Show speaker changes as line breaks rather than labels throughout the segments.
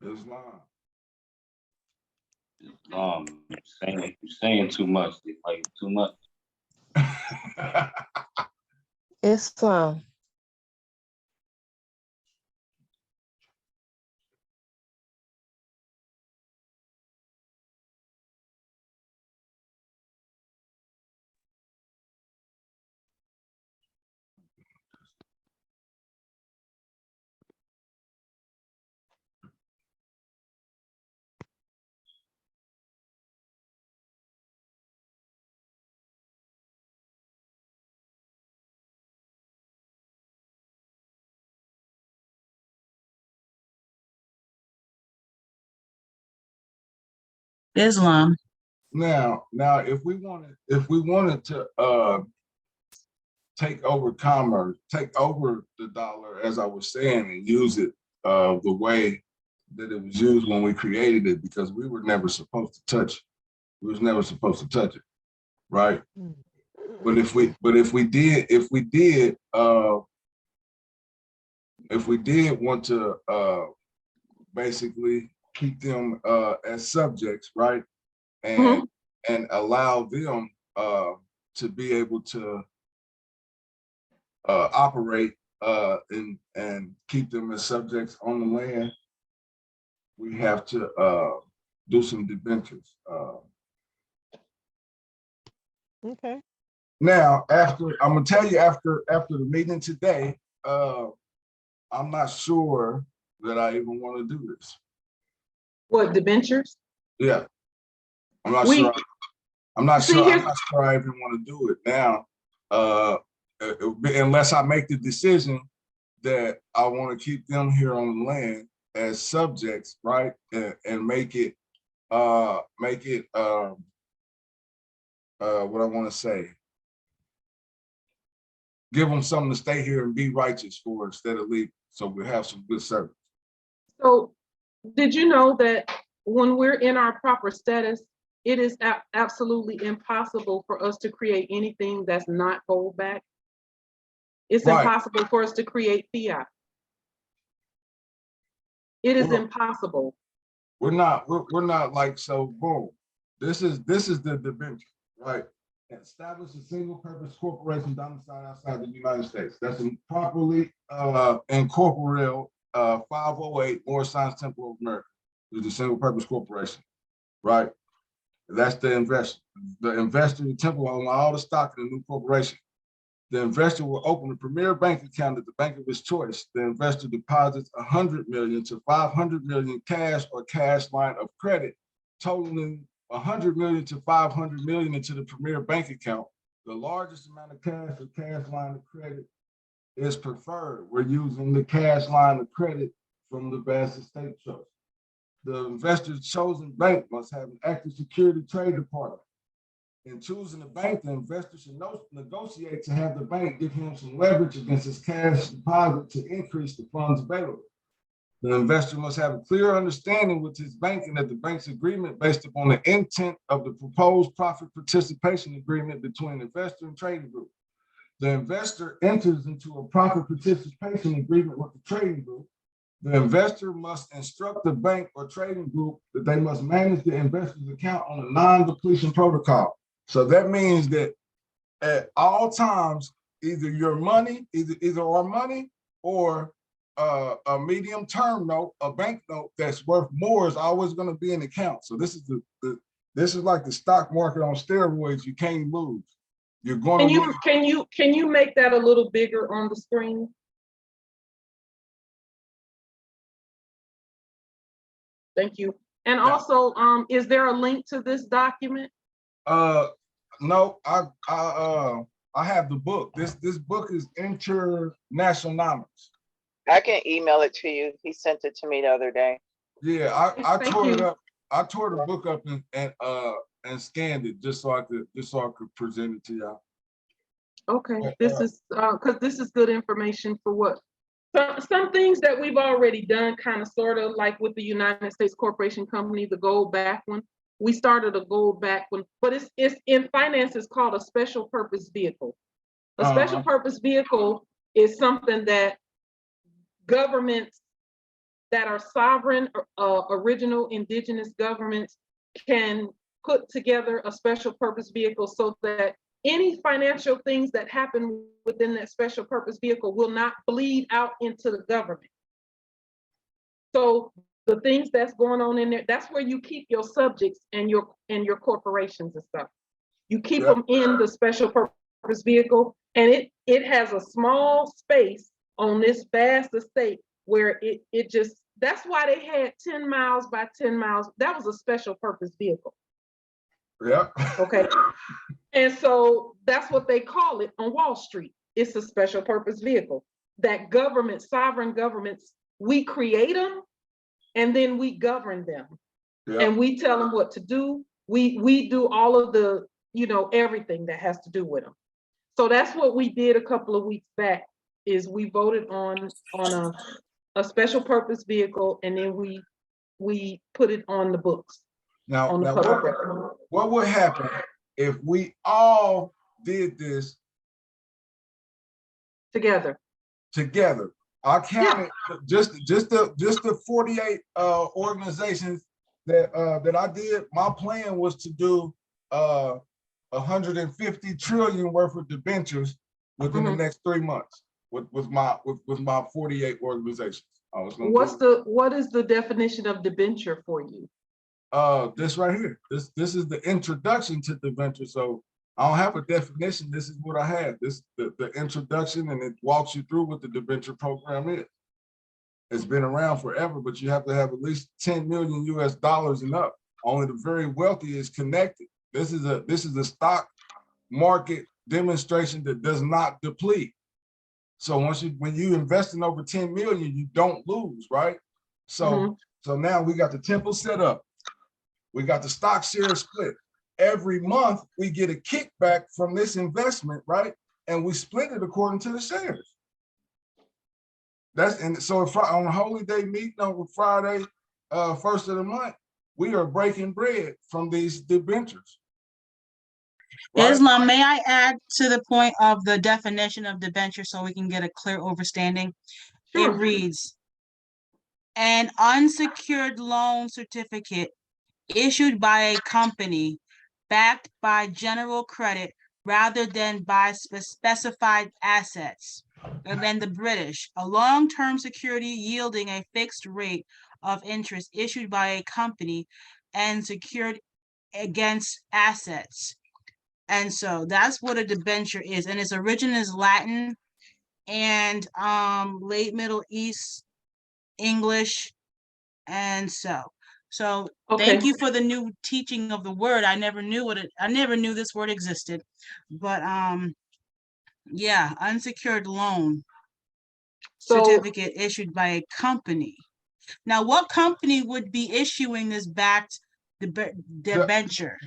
Islam.
You're saying too much. Like too much.
Islam.
Islam.
Now, if we wanted to take over commerce, take over the dollar, as I was saying, and use it the way that it was used when we created it, because we were never supposed to touch it. We was never supposed to touch it, right? But if we want to basically keep them as subjects, right? And allow them to be able to operate and keep them as subjects on the land, we have to do some debentures.
Okay.
Now, I'm gonna tell you, after the meeting today, I'm not sure that I even want to do this.
What, debentures?
Yeah, I'm not
We-
sure. I'm not
See,
sure.
here's-
I'm not sure I even want to do it now, unless I make the decision that I want to keep them here on the land as subjects, right? And make it what I want to say. Give them something to stay here and be righteous for instead of leaving, so we have some good service.
So did you know that when we're in our proper status, it is absolutely impossible for us to create anything that's not gold back? It's
Right.
impossible for us to create fiat. It is
Well,
impossible.
We're not like, so boom. This is the debenture, right? Establish a single purpose corporation domiciled outside the United States. That's properly incorporeal 508 Morris Science Temple of America. Is a single purpose corporation, right? That's the investor. The investor, the temple, will own all the stock in the new corporation. The investor will open a premier bank account at the bank of his choice. The investor deposits 100 million to 500 million cash or cash line of credit, totaling 100 million to 500 million into the premier bank account. The largest amount of cash or cash line of credit is preferred. We're using the cash line of credit from the Vaste Estate Trust. The investor's chosen bank must have an active security trade department. In choosing a bank, the investor should negotiate to have the bank give him some leverage against his cash deposit to increase the funds available. The investor must have a clear understanding with his bank and that the bank's agreement based upon the intent of the proposed profit participation agreement between investor and trading group. The investor enters into a profit participation agreement with the trading group. The investor must instruct the bank or trading group that they must manage the investor's account on a non-depletion protocol. So that means that at all times, either your money, either our money or a medium-term note, a bank note that's worth more is always going to be in the account. So this is this is like the stock market on steroids. You can't lose. You're going to lose.
Can you make that a little bigger on the screen? Thank you. And also, is there a link to this document?
No, I have the book. This book is Internationanomics.
I can email it to you. He sent it to me the other day.
Yeah, I
Thank
tore it
you.
up. I tore the book up and scanned it just so I could present it to y'all.
Okay, this is because this is good information for what some things that we've already done, kind of sort of like with the United States Corporation Company, the gold back one. We started a gold back one, but it's in finance, it's called a special purpose vehicle. A special purpose vehicle is something that governments that are sovereign, original indigenous governments can put together a special purpose vehicle so that any financial things that happen within that special purpose vehicle will not bleed out into the government. So the things that's going on in there, that's where you keep your subjects and your corporations and stuff. You keep
Yep.
them in the special purpose vehicle, and it has a small space on this vast estate where it just, that's why they had 10 miles by 10 miles. That was a special purpose vehicle.
Yeah.
Okay. And so that's what they call it on Wall Street. It's a special purpose vehicle that government, sovereign governments, we create them and then we govern them.
Yeah.
And we tell them what to do. We do all of the, everything that has to do with them. So that's what we did a couple of weeks back, is we voted on a special purpose vehicle, and then we put it on the books, on the public record.
What would happen if we all did this
Together?
I counted just the 48 organizations that I did. My plan was to do 150 trillion worth of debentures within the next 3 months with my 48 organizations. I was gonna
What is the definition of debenture for you?
This right here. This is the introduction to debenture. So I don't have a definition. This is what I had. The introduction, and it walks you through what the debenture program is. It's been around forever, but you have to have at least 10 million US dollars and up. Only the very wealthy is connected. This is a stock market demonstration that does not deplete. So when you invest in over 10 million, you don't lose, right? So so now we got the temple set up. We got the stock share split. Every month we get a kickback from this investment, right? And we split it according to the shares. So if on a holy day meeting on Friday, first of the month, we are breaking bread from these debentures.
Right? Islam, may I add to the point of the definition of debenture so we can get a clear understanding? Sure. It reads, an unsecured loan certificate issued by a company backed by general credit rather than by specified assets. And then the British, a long-term security yielding a fixed rate of interest issued by a company and secured against assets. And so that's what a debenture is. And its origin is Latin and late Middle East English. And so okay. Thank you for the new teaching of the word. I never knew this word existed. But yeah, unsecured loan certificate issued by a company. Now, what company would be issuing this backed debenture?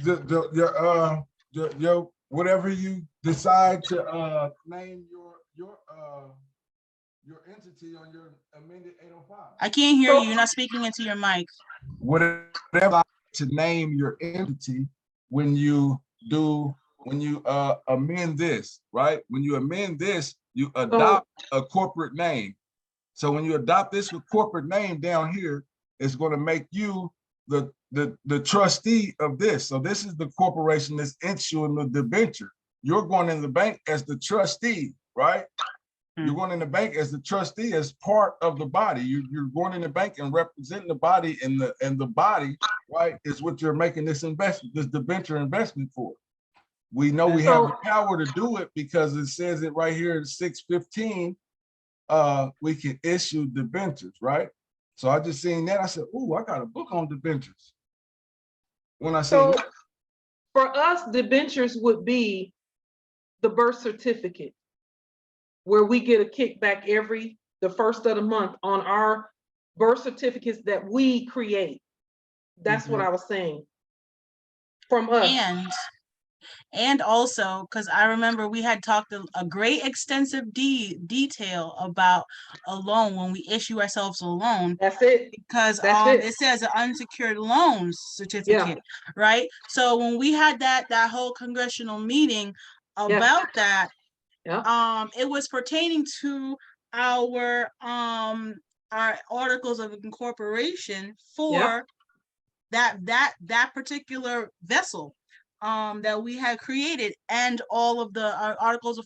Whatever you decide to name your entity on your amended 805.
I can't hear you. You're not speaking into your mic.
Whatever to name your entity when you amend this, right? When you amend this, you adopt a corporate name. So when you adopt this with corporate name down here, it's going to make you the trustee of this. So this is the corporation that's issuing the debenture. You're going in the bank as the trustee, right? You're going in the bank as the trustee, as part of the body. You're going in the bank and representing the body, and the body, right, is what you're making this investment, this debenture investment for. We know we have the power to do it because it says it right here in 615. We can issue debentures, right? So I just seen that. I said, "Ooh, I got a book on debentures." When I say
for us, debentures would be the birth certificate, where we get a kickback the first of the month on our birth certificates that we create. That's what I was saying. From us.
And also, because I remember we had talked a great extensive detail about a loan when we issue ourselves a loan.
That's it.
Because it says an unsecured loan certificate, right? So when we had that whole congressional meeting about that, it was pertaining to our our articles of incorporation
Yeah.
for that particular vessel that we had created, and all of the articles of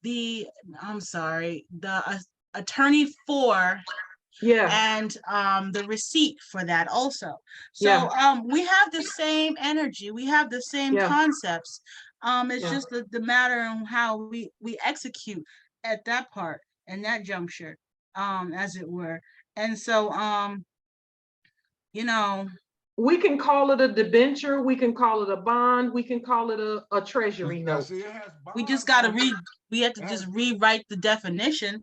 the I'm sorry, the attorney for,
Yeah,
and the receipt for that also.
yeah,
So we have the same energy, we have the same
yeah,
concepts. It's
yeah.
just the matter on how we execute at that part and that juncture, as it were. And so you know,
We can call it a debenture, we can call it a bond, we can call it a treasury
Now,
note.
see, it has
we just
bonds
got to
on it.
we have to
It
just
has-
rewrite the definition,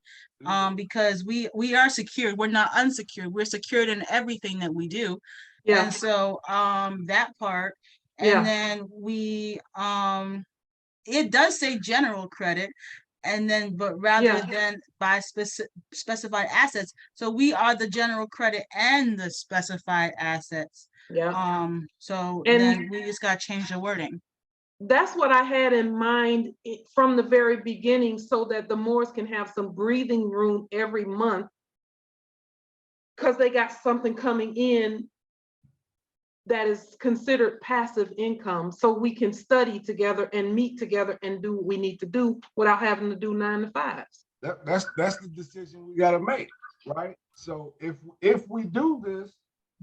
because we are secured, we're not unsecured, we're secured in everything that we do.
Yeah,
And so that part, and
yeah,
then it does say general credit, and then but rather
yeah,
than by specified assets, so we are the general credit and the specified assets.
yeah.
So
And
then we just got to change the wording.
that's what I had in mind from the very beginning, so that the Moors can have some breathing room every month, because they got something coming in that is considered passive income, so we can study together and meet together and do what we need to do without having to do 9 to 5s.
That's the decision we got to make, right? So if we do this,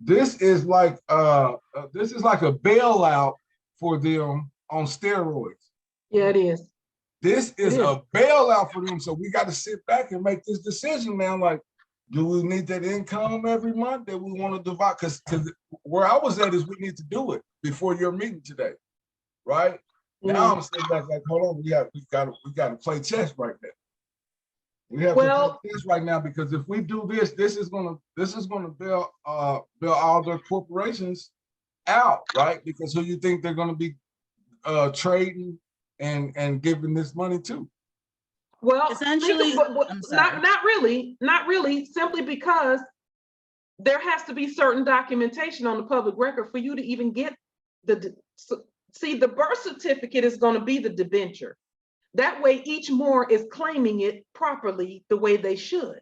this is like a bailout for them on steroids.
Yeah, it is.
This
It
is
is.
a bailout for them. So we got to sit back and make this decision now. Like, do we need that income every month that we want to divide? Because where I was at is we need to do it before your meeting today, right? Now I'm sitting back like, hold on, we got to play chess right now. We have to
Well,
play chess right now, because if we do this, this is gonna bail all the corporations out, right? Because who you think they're gonna be trading and giving this money to?
well,
Essentially, I'm sorry.
not really, simply because there has to be certain documentation on the public record for you to even get see, the birth certificate is going to be the debenture. That way, each Moor is claiming it properly the way they should.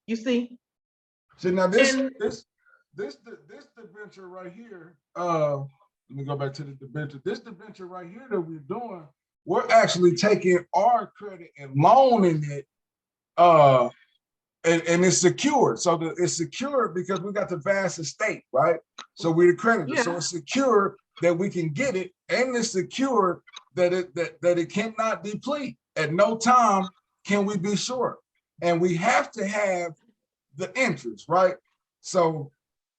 You see?
See, now
And
this debenture right here, let me go back to the debenture. This debenture right here that we're doing, we're actually taking our credit and loaning it, and it's secured. So it's secured because we got the vast estate, right? So we're the creditor. So
yeah,
it's secure that we can get it, and it's secure that it cannot deplete. At no time can we be short. And we have to have the interest, right? So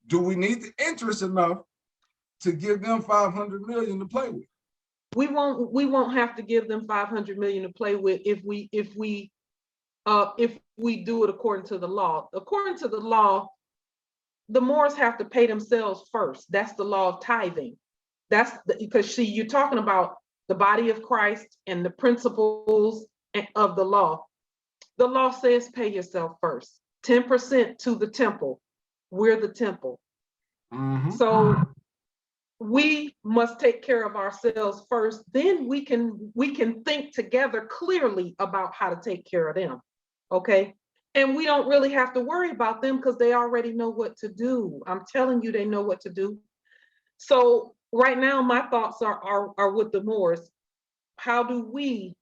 do we need the interest enough to give them 500 million to play with?
we won't have to give them 500 million to play with if we do it according to the law. According to the law, the Moors have to pay themselves first. That's the law of tithing. Because see, you're talking about the body of Christ and the principles of the law. The law says pay yourself first. 10% to the temple. We're the temple.
Mm-hmm.
So we must take care of ourselves first. Then we can think together clearly about how to take care of them. Okay. And we don't really have to worry about them because they already know what to do. I'm telling you, they know what to do. So right now, my thoughts are with the Moors. How do we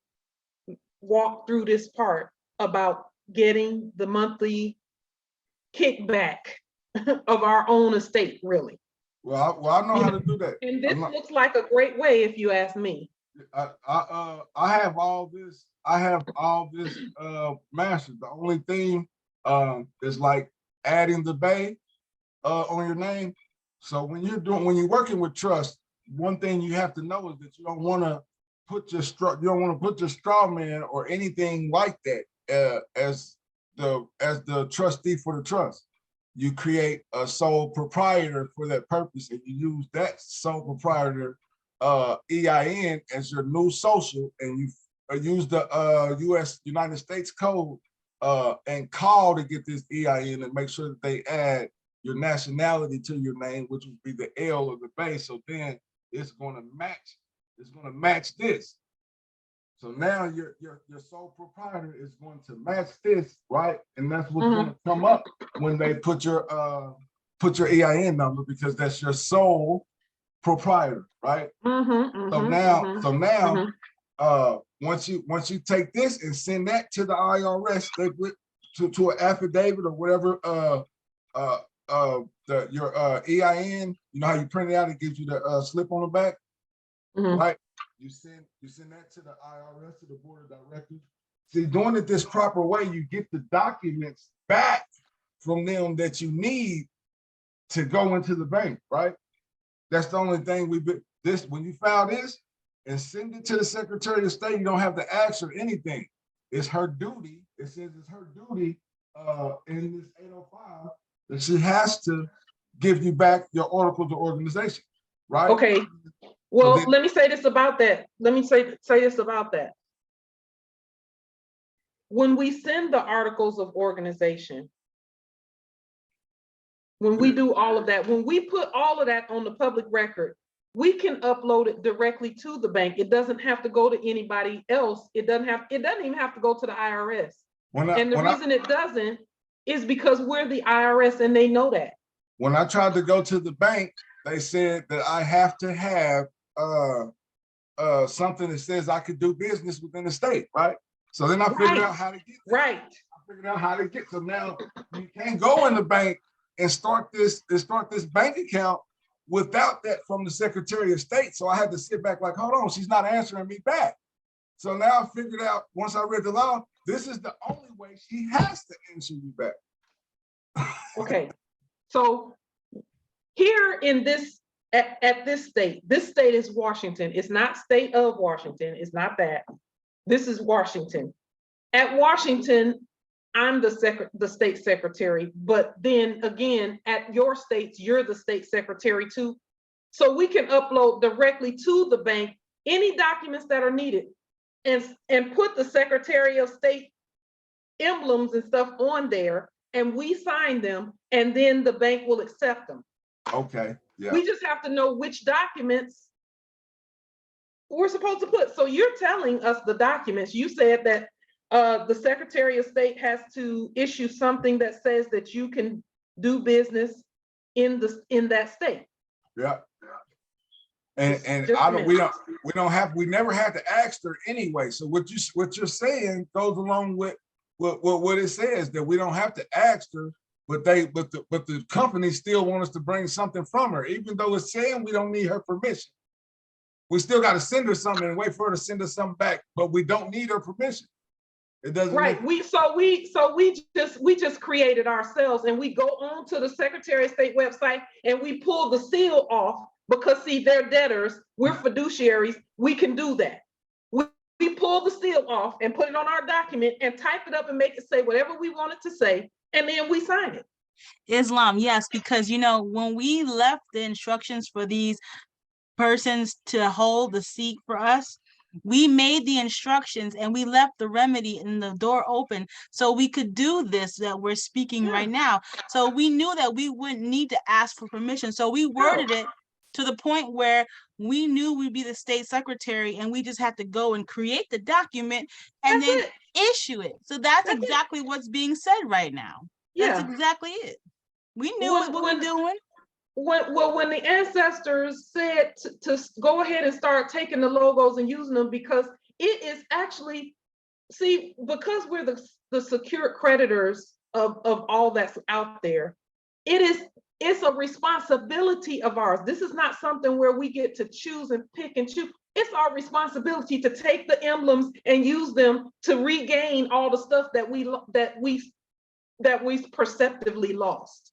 walk through this part about getting the monthly kickback of our own estate, really?
Well, I know how to do that.
And this looks like a great way, if you ask me.
I have all this. I have all this mastered. The only thing is like adding the bay on your name. So when you're working with trust, one thing you have to know is that you don't want to put your straw man or anything like that as the trustee for the trust. You create a sole proprietor for that purpose, and you use that sole proprietor EIN as your new social, and you use the United States code and call to get this EIN and make sure that they add your nationality to your name, which would be the L or the base. So then it's going to match this. So now your sole proprietor is going to match this, right? And that's what's going to come up when they put your EIN number, because that's your sole proprietor, right? So now, once you take this and send that to the IRS, to an affidavit or whatever, your EIN, you know how you print it out, it gives you the slip on the back, right? You send that to the IRS, to the board of directors. See, doing it this proper way, you get the documents back from them that you need to go into the bank, right? That's the only thing when you file this and send it to the Secretary of State, you don't have to ask her anything. It's her duty. It says it's her duty in this 805 that she has to give you back your articles of organization, right?
Okay. Well, let me say this about that. Let me say this about that. When we send the articles of organization, when we do all of that, when we put all of that on the public record, we can upload it directly to the bank. It doesn't have to go to anybody else. It doesn't even have to go to the IRS. And the reason it doesn't is because we're the IRS and they know that.
When I tried to go to the bank, they said that I have to have something that says I could do business within the state, right? So then I figured out how to get there.
Right.
I figured out how to get. So now you can't go in the bank and start this bank account without that from the Secretary of State. So I had to sit back like, hold on, she's not answering me back. So now I figured out, once I read the law, this is the only way she has to answer you back.
Okay. So here in this, at this state is Washington. It's not state of Washington. It's not that. This is Washington. At Washington, I'm the state secretary, but then again, at your states, you're the state secretary too. So we can upload directly to the bank any documents that are needed and put the Secretary of State emblems and stuff on there, and we sign them, and then the bank will accept them.
Okay, yeah.
We just have to know which documents we're supposed to put. So you're telling us the documents. You said that the Secretary of State has to issue something that says that you can do business in that state.
Yeah. And we never had to ask her anyway. So what you're saying goes along with what it says, that we don't have to ask her, but the company still want us to bring something from her, even though it's saying we don't need her permission. We still got to send her something and wait for her to send us something back, but we don't need her permission. It doesn't.
Right. We just created ourselves, and we go on to the Secretary of State website and we pull the seal off, because see, they're debtors, we're fiduciaries, we can do that. We pull the seal off and put it on our document and type it up and make it say whatever we want it to say, and then we sign it.
Islam, yes, because when we left the instructions for these persons to hold the seat for us, we made the instructions and we left the remedy and the door open so we could do this that we're speaking right now. So we knew that we wouldn't need to ask for permission. So we worded it to the point where we knew we'd be the state secretary, and we just had to go and create the document and then issue it. So that's exactly what's being said right now. That's exactly it. We knew what we're doing.
When the ancestors said to go ahead and start taking the logos and using them, because it is actually, see, because we're the secured creditors of all that's out there, it's a responsibility of ours. This is not something where we get to choose and pick and choose. It's our responsibility to take the emblems and use them to regain all the stuff that we perceptively lost.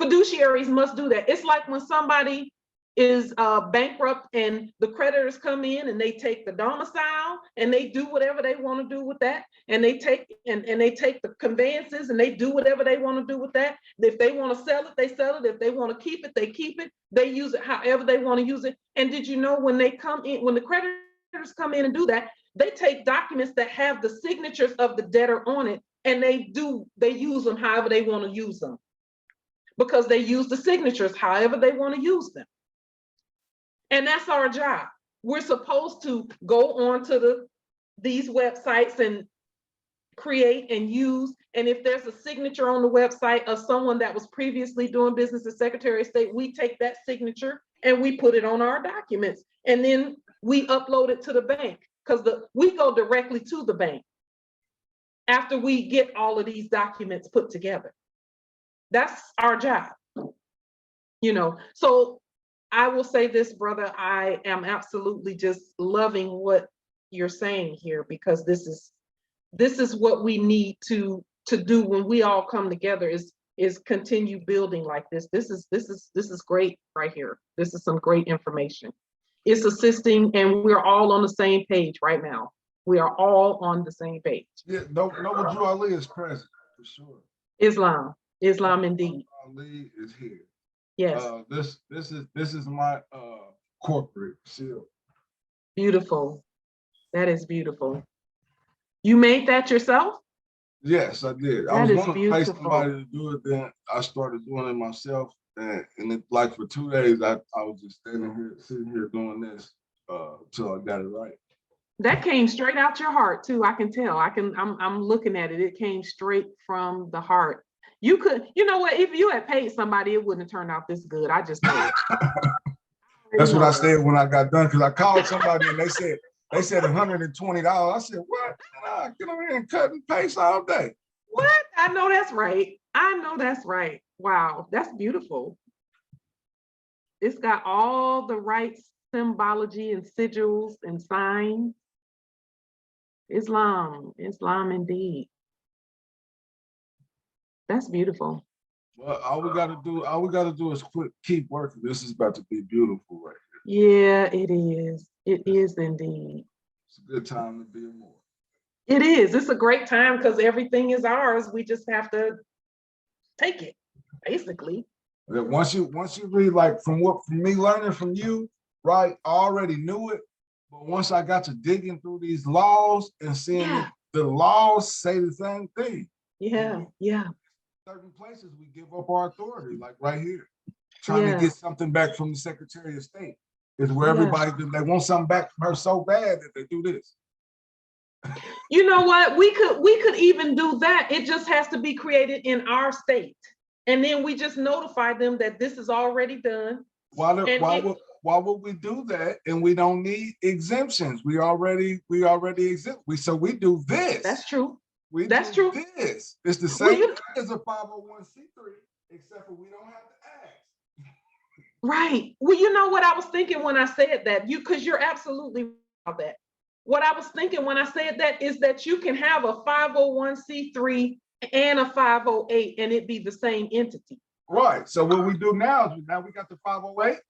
Fiduciaries must do that. It's like when somebody is bankrupt and the creditors come in and they take the domicile and they do whatever they want to do with that, and they take the conveyances and they do whatever they want to do with that. If they want to sell it, they sell it. If they want to keep it, they keep it. They use it however they want to use it. And did you know, when they come in, when the creditors come in and do that, they take documents that have the signatures of the debtor on it, and they use them however they want to use them, because they use the signatures however they want to use them. And that's our job. we're supposed to go on to these websites and create and use. And if there's a signature on the website of someone that was previously doing business as Secretary of State, we take that signature and we put it on our documents. And then we upload it to the bank, because we go directly to the bank after we get all of these documents put together. That's our job. So I will say this, brother, I am absolutely just loving what you're saying here, because this is what we need to do when we all come together, is continue building like this. This is great right here. This is some great information. It's assisting, and we're all on the same page right now. We are all on the same page.
Yeah, Noble Drew Ali is present for sure.
Islam indeed.
Ali is here.
Yes.
This is my corporate seal.
Beautiful. That is beautiful. You made that yourself?
Yes, I did. I
That
was
is
going to pay
beautiful.
somebody to do it, then I started doing it myself. And it, like for 2 days, I was just sitting here doing this till I got it right.
That came straight out your heart too. I can tell. I'm looking at it. It came straight from the heart. You know what? If you had paid somebody, it wouldn't have turned out this good. I just know it.
That's what I said when I got done, because I called somebody and they said $120. I said, what? I get over here and cut and paste all day.
What? I know that's right. I know that's right. Wow, that's beautiful. It's got all the right symbology and sigils and signs. Islam indeed. That's beautiful.
Well, all we gotta do is keep working. This is about to be beautiful right
Yeah, it is. It is indeed.
It's a good time to be a more.
It is. It's a great time because everything is ours. We just have to take it, basically.
Once you read, like from me learning from you, right? I already knew it, but once I got to digging through these laws and seeing that the laws say the same thing.
Yeah.
Certain places we give up our authority, like right here, trying to get something back from the Secretary of State. Is where everybody they want something back from her so bad that they do this.
You know what? We could even do that. It just has to be created in our state. And then we just notify them that this is already done.
Why would we do that? And we don't need exemptions. We already exempt. We do this.
That's true.
That's true. This. It's the same as a 501c3, except for we don't have to ask.
Right. Well, you know what I was thinking when I said that, because you're absolutely right about that. What I was thinking when I said that is that you can have a 501c3 and a 508 and it be the same entity.
Right. So what we do now is we got the 508.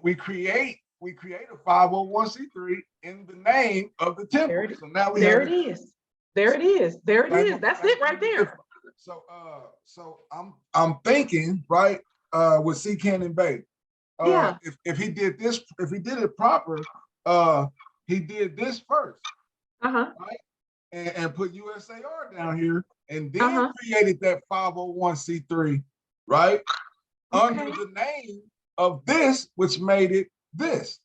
We create a 501c3 in the name of the temple. So now
There it is. That's it right there.
So I'm thinking, right, with C. Cannon Bay. If he did this, if he did it proper, he did this first. Right? And put USAR down here and then created that 501c3, right? Under the name of this, which made it this.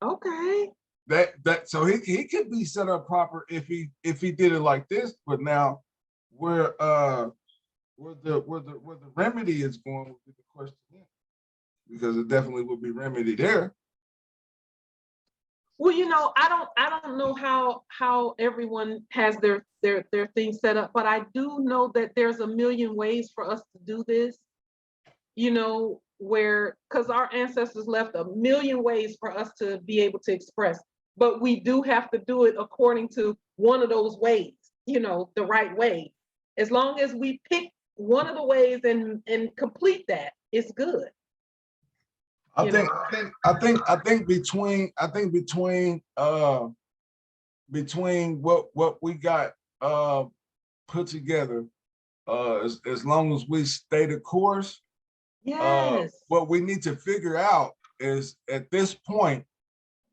Okay.
So he could be set up proper if he did it like this, but now where the remedy is going would be the question, because it definitely would be remedy there.
Well, you know, I don't know how everyone has their thing set up, but I do know that there's a million ways for us to do this, you know, because our ancestors left a million ways for us to be able to express, but we do have to do it according to one of those ways, you know, the right way. As long as we pick one of the ways and complete that, it's good.
I think between what we got put together, as long as we stay the course, what we need to figure out is at this point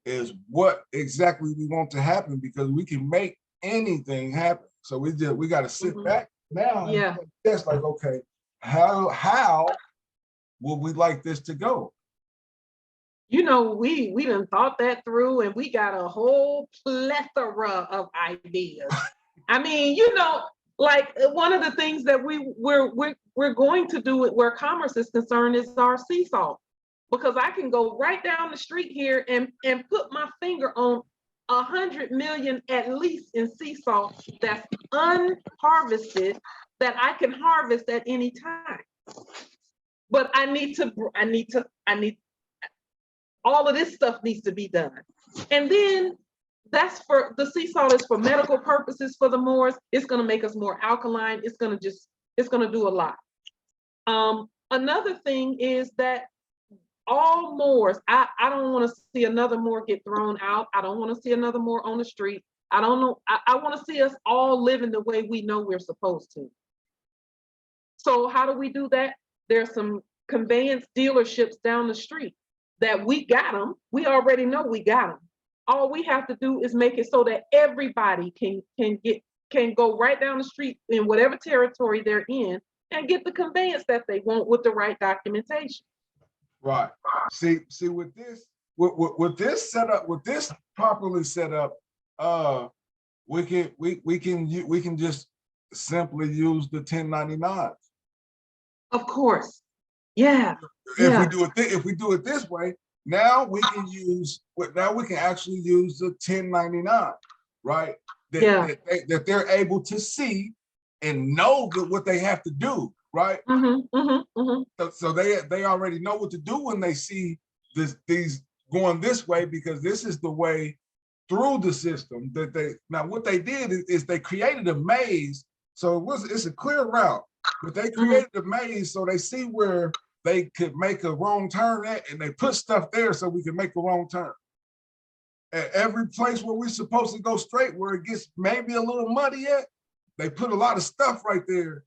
is what exactly we want to happen, because we can make anything happen. So we got to sit back now.
Yeah.
That's like, okay, how would we like this to go?
You know, we done thought that through, and we got a whole plethora of ideas. I mean, you know, like one of the things that we're going to do it where commerce is concerned is our seesaw, because I can go right down the street here and put my finger on 100 million at least in seesaw that's unharvested that I can harvest at any time. But I need all of this stuff needs to be done. And then that's for the sea salt is for medical purposes for the moors. It's going to make us more alkaline. It's going to do a lot. Another thing is that all moors, I don't want to see another moor get thrown out. I don't want to see another moor on the street. I don't know. I want to see us all living the way we know we're supposed to. So how do we do that? There's some conveyance dealerships down the street that we got them. We already know we got them. All we have to do is make it so that everybody can go right down the street in whatever territory they're in and get the conveyance that they want with the right documentation.
Right. See with this setup, with this properly set up, we can just simply use the 1099s.
Of course. Yeah.
If we do it this way, now we can actually use the 1099, right? That they're able to see and know what they have to do, right? So they already know what to do when they see these going this way, because this is the way through the system that now what they did is they created a maze. So it's a clear route, but they created a maze so they see where they could make a wrong turn at, and they put stuff there so we can make a wrong turn. At every place where we're supposed to go straight, where it gets maybe a little muddy at, they put a lot of stuff right there.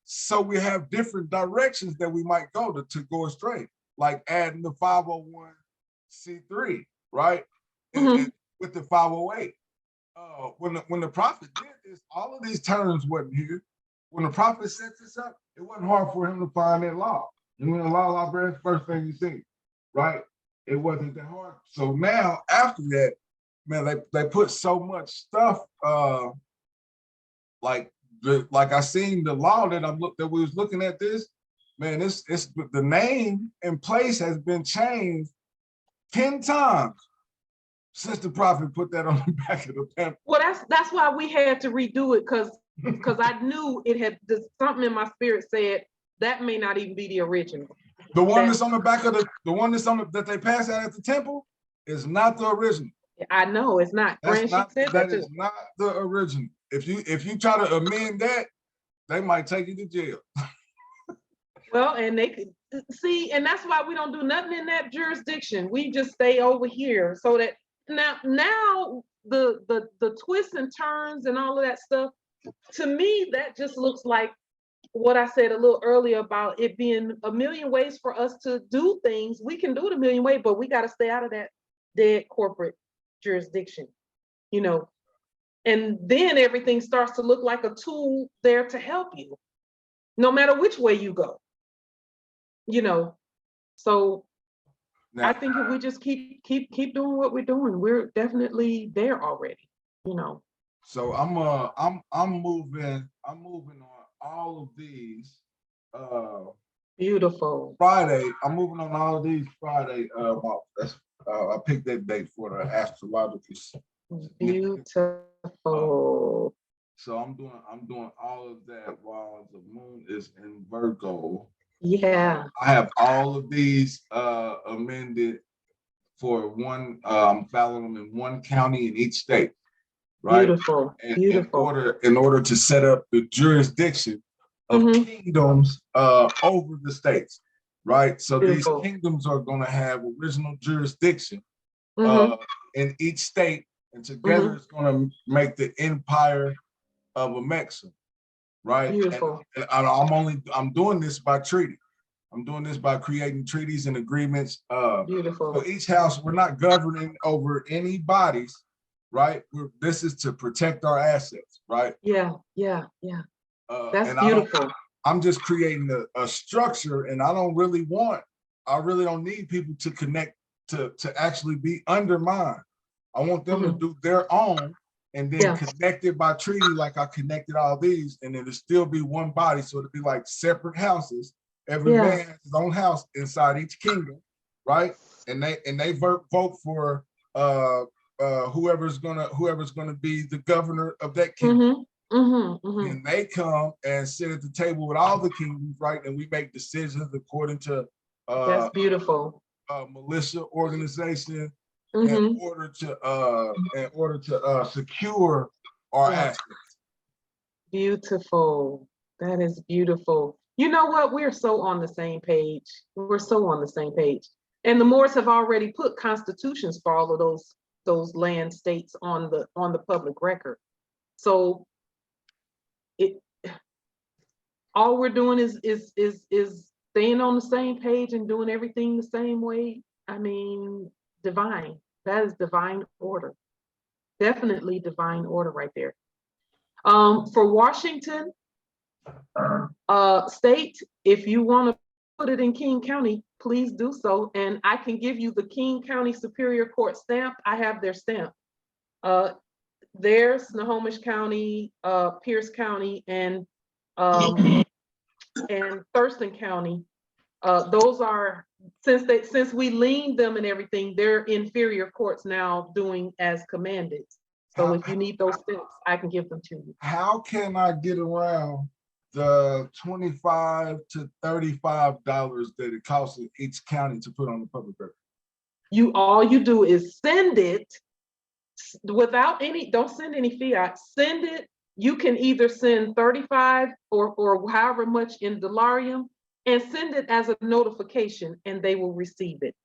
So we have different directions that we might go to go straight, like adding the 501c3, right? And with the 508. When the prophet did this, all of these terms wasn't here. When the prophet set this up, it wasn't hard for him to find that law. And when the law library, first thing you see, right? It wasn't that hard. So now after that, man, they put so much stuff, like I seen the law that we was looking at this, man, it's the name and place has been changed 10 times since the prophet put that on the back of the pamphlet.
Well, that's why we had to redo it, because I knew it had something in my spirit said that may not even be the original.
The one that's on the back of that they passed out at the temple is not the original.
I know it's not.
That is not the original. If you try to amend that, they might take you to jail.
Well, and they could see, and that's why we don't do nothing in that jurisdiction. We just stay over here, so that now the twists and turns and all of that stuff, to me, that just looks like what I said a little earlier about it being a million ways for us to do things. We can do it a million ways, but we got to stay out of that dead corporate jurisdiction, you know. And then everything starts to look like a tool there to help you, no matter which way you go, you know. So now, I think if we just keep doing what we're doing, we're definitely there already, you know.
So I'm moving on all of these.
Beautiful.
Friday, I'm moving on all of these Friday. I picked that date for the astrological.
Beautiful.
So I'm doing all of that while the moon is in Virgo.
Yeah.
I have all of these amended for one. I'm following them in one county in each state. Right.
Beautiful. Beautiful.
In order to set up the jurisdiction of kingdoms over the states. Right. So beautiful. These kingdoms are going to have original jurisdiction in each state. And together it's going to make the empire of Amexa, right?
Beautiful.
And I'm doing this by treaty. I'm doing this by creating treaties and agreements.
Beautiful.
For each house, we're not governing over any bodies, right? This is to protect our assets, right?
Yeah. That's beautiful.
I'm just creating a structure, and I really don't need people to connect to actually be under mine. I want them to
Mhm.
do their own and then
Yeah.
connect it by treaty like I connected all these, and then it'll still be one body. So it'll be like separate houses. Every
Yeah.
man has his own house inside each kingdom, right? And they vote for whoever's gonna be the governor of that kingdom. And they come and sit at the table with all the kingdoms, right? And we make decisions according to
That's beautiful.
militia organization in
Mhm.
order to secure our
Yeah.
assets.
Beautiful. That is beautiful. You know what? We're so on the same page. We're so on the same page. And the Moors have already put constitutions for all of those land states on the public record. So it all we're doing is staying on the same page and doing everything the same way. I mean, divine. That is divine order. Definitely divine order right there. For Washington state, if you want to put it in King County, please do so. And I can give you the King County Superior Court stamp. I have their stamp. There's Snohomish County, Pierce County, and Thurston County. Those are, since we leaned them and everything, they're inferior courts now doing as commanded. So if you need those stamps, I can give them to you.
How can I get around the $25 to $35 that it costs each county to put on the public record?
All you do is send it without don't send any fiat, send it. You can either send 35 or however much in Delarium and send it as a notification and they will receive it.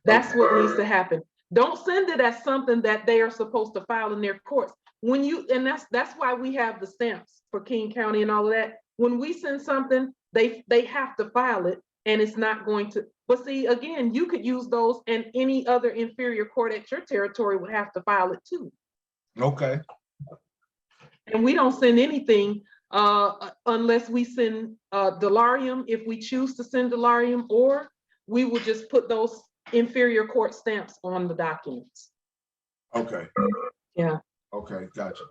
That's
Okay.
what needs to happen. Don't send it as something that they are supposed to file in their courts. And that's why we have the stamps for King County and all of that. When we send something, they have to file it and it's not going to, but see, again, you could use those and any other inferior court at your territory would have to file it too.
Okay.
And we don't send anything unless we send Delarium, if we choose to send Delarium, or we will just put those inferior court stamps on the documents.
Okay.
Yeah.
Okay, gotcha.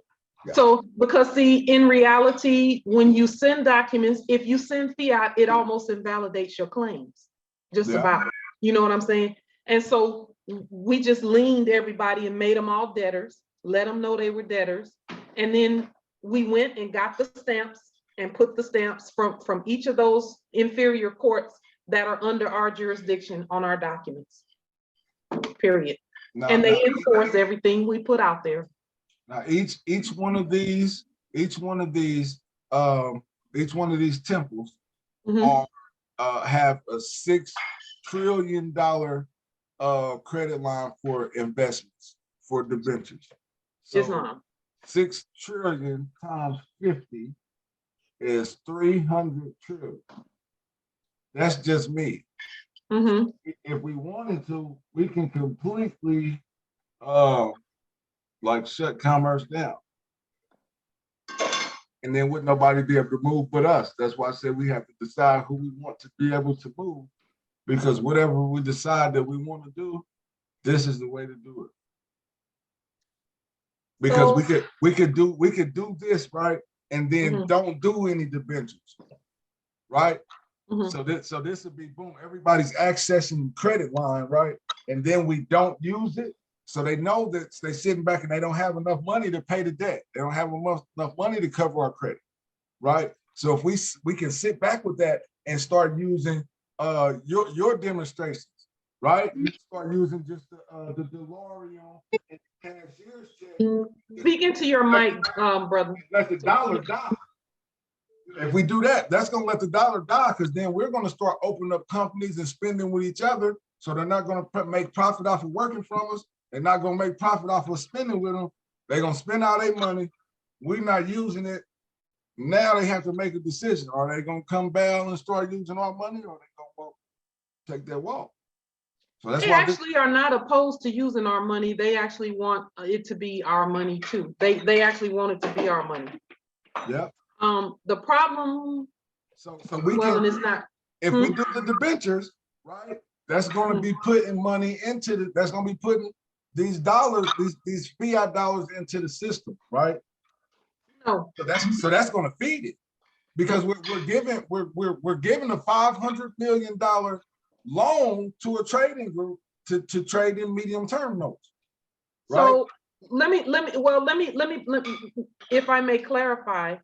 Yeah.
So, because see, in reality, when you send documents, if you send fiat, it almost invalidates your claims, just about, you know what I'm saying? And so we just leaned everybody and made them all debtors, let them know they were debtors. And then we went and got the stamps and put the stamps from each of those inferior courts that are under our jurisdiction on our documents, period. And they enforce everything we put out there.
Now, each one of these temples have a $6 trillion credit line for investments for debentures. So
Islam.
6 trillion times 50 is 300 trillion. That's just me. If we wanted to, we can completely like shut commerce down. And then would nobody be able to move but us? That's why I said we have to decide who we want to be able to move, because whatever we decide that we want to do, this is the way to do it. Because we could do this, right? And then don't do any debentures, right? So this would be boom, everybody's accessing credit line, right? And then we don't use it. So they know that they're sitting back and they don't have enough money to pay the debt. They don't have enough money to cover our credit, right? So if we can sit back with that and start using your demonstrations, right? You start using just the DeLorean and the cashier's check.
Speak into your mic, brother.
Let the dollar die. If we do that, that's gonna let the dollar die, because then we're gonna start opening up companies and spending with each other. So they're not gonna make profit off of working from us. They're not gonna make profit off of spending with them. They're gonna spend all their money. We're not using it. Now they have to make a decision. Are they gonna come back and start using our money, or are they gonna take their walk? So that's
they
why
actually are not opposed to using our money. They actually want it to be our money too. They actually want it to be our money.
Yeah.
The problem.
So we can.
It's not.
If we do the debentures, right? that's going to be putting money into that's going to be putting these dollars, these fiat dollars into the system, right?
No,
So that's going to feed it, because we're giving a $500 million loan to a trading group to trade in medium term notes. Right?
so let me, if I may clarify.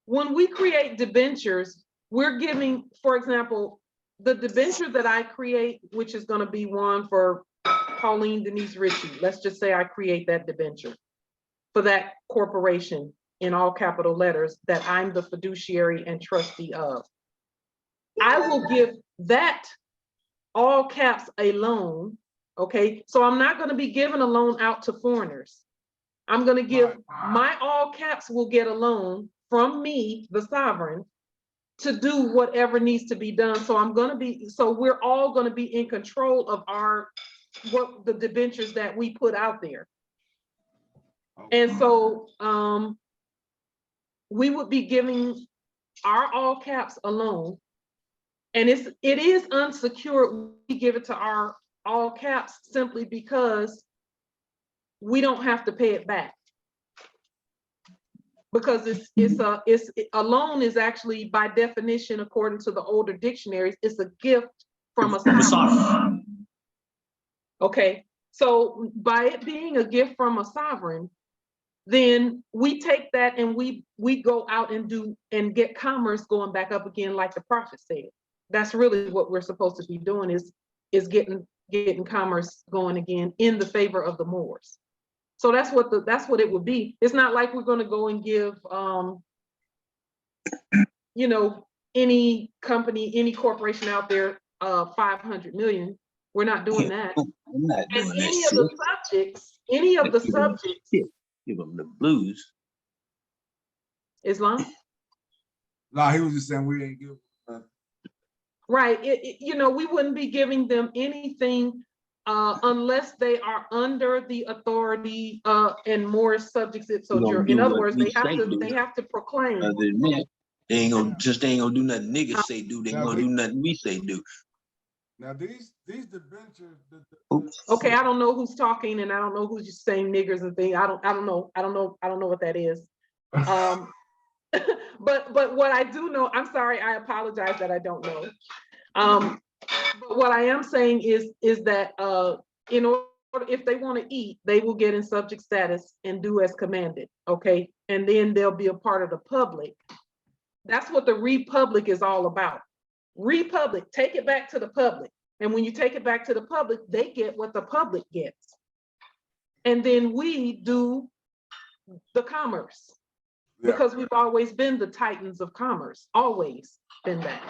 When we create debentures, we're giving, for example, the debenture that I create, which is going to be one for Pauline Denise Ritchie. Let's just say I create that debenture for that corporation in all capital letters that I'm the fiduciary and trustee of. I will give that all caps a loan. Okay, so I'm not going to be giving a loan out to foreigners. I'm going to give my all caps will get a loan from me, the sovereign, to do whatever needs to be done. So we're all going to be in control of the debentures that we put out there. And so we would be giving our all caps a loan, and it is unsecured. We give it to our all caps simply because we don't have to pay it back. Because a loan is actually, by definition, according to the older dictionaries, it's a gift from a sovereign. Okay, so by it being a gift from a sovereign, then we take that and we go out and get commerce going back up again, like the prophet said. That's really what we're supposed to be doing, is getting commerce going again in the favor of the Moors. So that's what it would be. It's not like we're going to go and give, any company, any corporation out there, 500 million. We're not doing that.
I'm not
And
doing that
any
shit.
of the subjects,
Give them the blues.
Islam,
No, he was just saying we ain't giving.
right? We wouldn't be giving them anything unless they are under the authority and more subjects. So in other words, they have to proclaim.
Other than that, they ain't gonna do nothing niggas say do. They gonna do nothing we say do.
Now these debentures.
Okay, I don't know who's talking, and I don't know who's just saying niggers and things. I don't know what that is. But what I do know, I'm sorry, I apologize that I don't know. But what I am saying is that in order, if they want to eat, they will get in subject status and do as commanded. Okay, and then they'll be a part of the public. That's what the republic is all about. Republic, take it back to the public. And when you take it back to the public, they get what the public gets. And then we do the commerce. Yeah. Because we've always been the titans of commerce, always been that.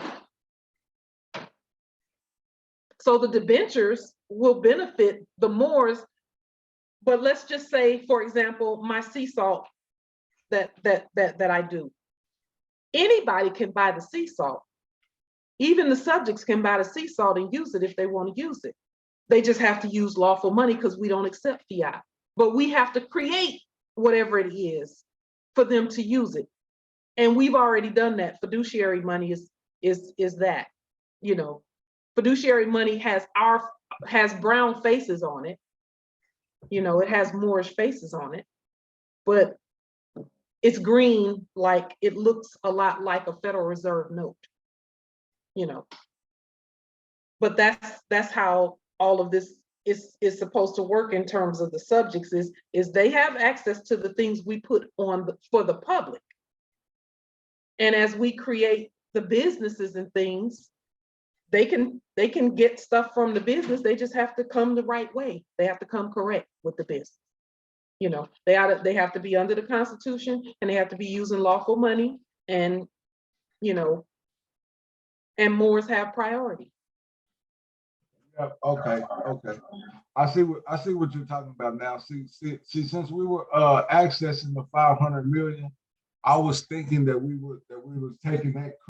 So the debentures will benefit the Moors, but let's just say, for example, my sea salt that I do. Anybody can buy the sea salt. Even the subjects can buy the sea salt and use it if they want to use it. They just have to use lawful money because we don't accept fiat. But we have to create whatever it is for them to use it. And we've already done that. Fiduciary money is that, fiduciary money has brown faces on it. It has Moorish faces on it, but it's green, like it looks a lot like a Federal Reserve note, but that's how all of this is supposed to work in terms of the subjects is they have access to the things we put on for the public. And as we create the businesses and things, they can get stuff from the business. They just have to come the right way. They have to come correct with the business. They have to be under the Constitution, and they have to be using lawful money, and and Moors have priority.
Yeah, okay. I see what you're talking about now. See, since we were accessing the 500 million, I was thinking that we were taking that